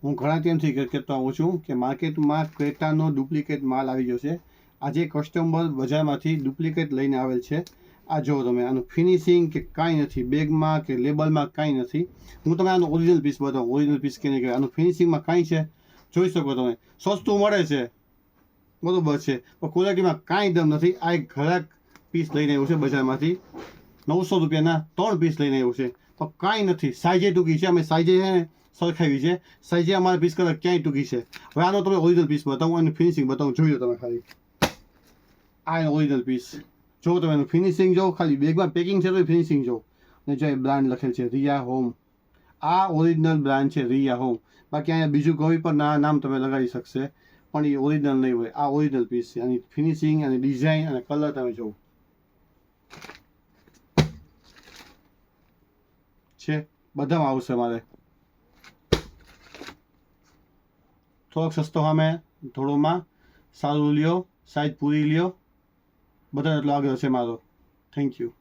હું ઘણા ટાઈમથી કહેતો આવું છું કે માર્કેટમાં ક્રેટાનો ડુપ્લિકેટ માલ આવી ગયો છે. આજે કસ્ટમર બજારમાંથી ડુપ્લિકેટ લઈને આવેલ છે. આ જો તમે આનું ફિનિશિંગ કે કાંઈ નથી, બેગમાં કે લેબલમાં કાંઈ નથી. હું તમે આનું ઓરિજિનલ પીસ બતાવું. ઓરિજિનલ પીસ કે નહીં, આનું ફિનિશિંગમાં કાંઈ છે જોઈ શકો તમે. સસ્તું મળે છે બરોબર છે, પણ ક્વોલિટીમાં કાંઈ દમ નથી. આ એક ઘરાક પીસ લઈને આવ્યું છે બજારમાંથી, 900 રૂપિયાના 3 પીસ લઈને આવ્યું છે, પણ કાંઈ નથી. સાઈઝે ટૂંકી છે, અમે સાઈઝે છે ને સરખાવી છે. સાઈઝે અમારા પીસ કરતાં ક્યાંય ટૂંકી છે. હવે આનો તમે ઓરિજિનલ પીસ બતાવું અને ફિનિશિંગ બતાવું, જોઈ લો તમે ખાલી. આ ઓરિજિનલ પીસ જો તમે એનું ફિનિશિંગ જો, ખાલી બેગમાં પેકિંગ છે તો ફિનિશિંગ જો. ને જો બ્રાન્ડ લખેલ છે રિયા હોમ. આ ઓરિજિનલ બ્રાન્ડ છે રિયા હોમ. બાકી અહીંયા બીજું કોઈ પણ નામ તમે લગાવી શકશે, પણ એ ઓરિજિનલ નહીં હોય. આ ઓરિજિનલ પીસ છે. આની ફિનિશિંગ અને ડિઝાઇન અને કલર તમે જુઓ છે. બધામાં આવશે. મારે થોડોક સસ્તો સામે થોડોમાં સારું લ્યો, સાઈઝ પૂરી લ્યો, બધા એટલો આગળ છે મારો. Thank you.